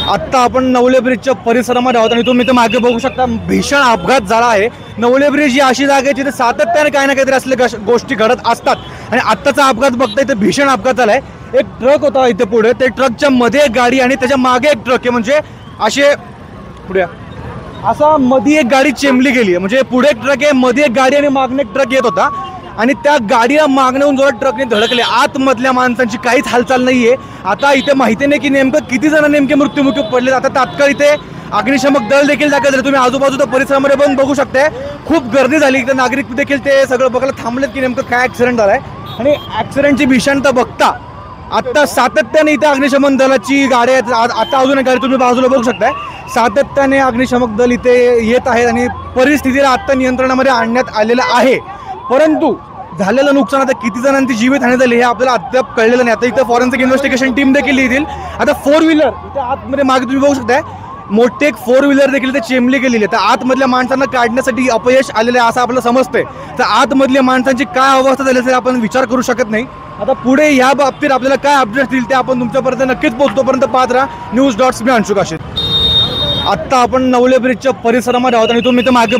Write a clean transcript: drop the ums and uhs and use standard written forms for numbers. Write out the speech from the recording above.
आत्ता आपण नवले ब्रिजच्या परिसरामध्ये आहोत आणि तुम्ही इथे मागे बघू शकता भीषण अपघात झाला आहे। नवले ब्रिज ही अशी जागा आहे जिथे सातत्याने काही ना काहीतरी असले गोष्टी घडत असतात आणि आत्ताचा अपघात बघता इथे भीषण अपघात झालाय। एक ट्रक होता इथे पुढे, ते ट्रकच्या मध्ये एक गाडी आणि त्याच्या मागे एक ट्रक आहे, म्हणजे असे पुढे असा मध्ये एक गाडी चेंबली गेली आहे। म्हणजे पुढे एक ट्रक आहे, मध्ये एक गाडी आणि मागणे एक ट्रक येत होता आणि त्या गाडीला मागण्याहून जोरात ट्रकने धडकले। आतमधल्या माणसांची काहीच हालचाल नाहीये। आता इथे माहिती नाही की नेमकं किती जण नेमके मृत्युमुखी पडले। आता तात्काळ इथे अग्निशमक दल देखील दाखल झाले। तुम्ही आजूबाजूच्या परिसरामध्ये पण बघू शकताय, खूप गर्दी झाली। इथे नागरिक देखील ते सगळं बघायला थांबलेत की नेमकं काय ऍक्सिडेंट झालाय आणि ऍक्सिडेंटची भीषणता बघता आता सातत्याने इथे अग्निशमन दलाची गाडी आहेत। आता अजून एक गाडी तुम्ही बाजूला बघू शकताय, सातत्याने अग्निशमक दल इथे येत आहेत आणि परिस्थितीला आता नियंत्रणामध्ये आणण्यात आलेलं आहे। परंतु झालेलं नुकसान आता किती जणांची जीवितहानी झाली हे आपल्याला अद्याप कळलेलं नाही। आता इथे फॉरेन्सिक इन्व्हेस्टिगेशन टीम देखील येतील। आता 4 व्हीलर इथे आतमध्ये मागे तुम्ही बघू शकताय, मोठे एक 4 व्हीलर देखील इथे चेंबली गेलेली आहे। तर आतमधल्या माणसांना काढण्यासाठी अपयश आलेलं आहे असं आपल्याला समजतंय। तर आतमधल्या माणसांची काय अवस्था झाली असेल आपण विचार करू शकत नाही। आता पुढे या बाबतीत आपल्याला काय अपडेट्स दिल ते आपण तुमच्यापर्यंत नक्कीच पोहोचतोपर्यंत पाहत राहा न्यूज.मी अंशुक आशिष। आत्ता आपण नवले ब्रिजच्या परिसरामध्ये आहोत आणि तुम्ही इथे मागे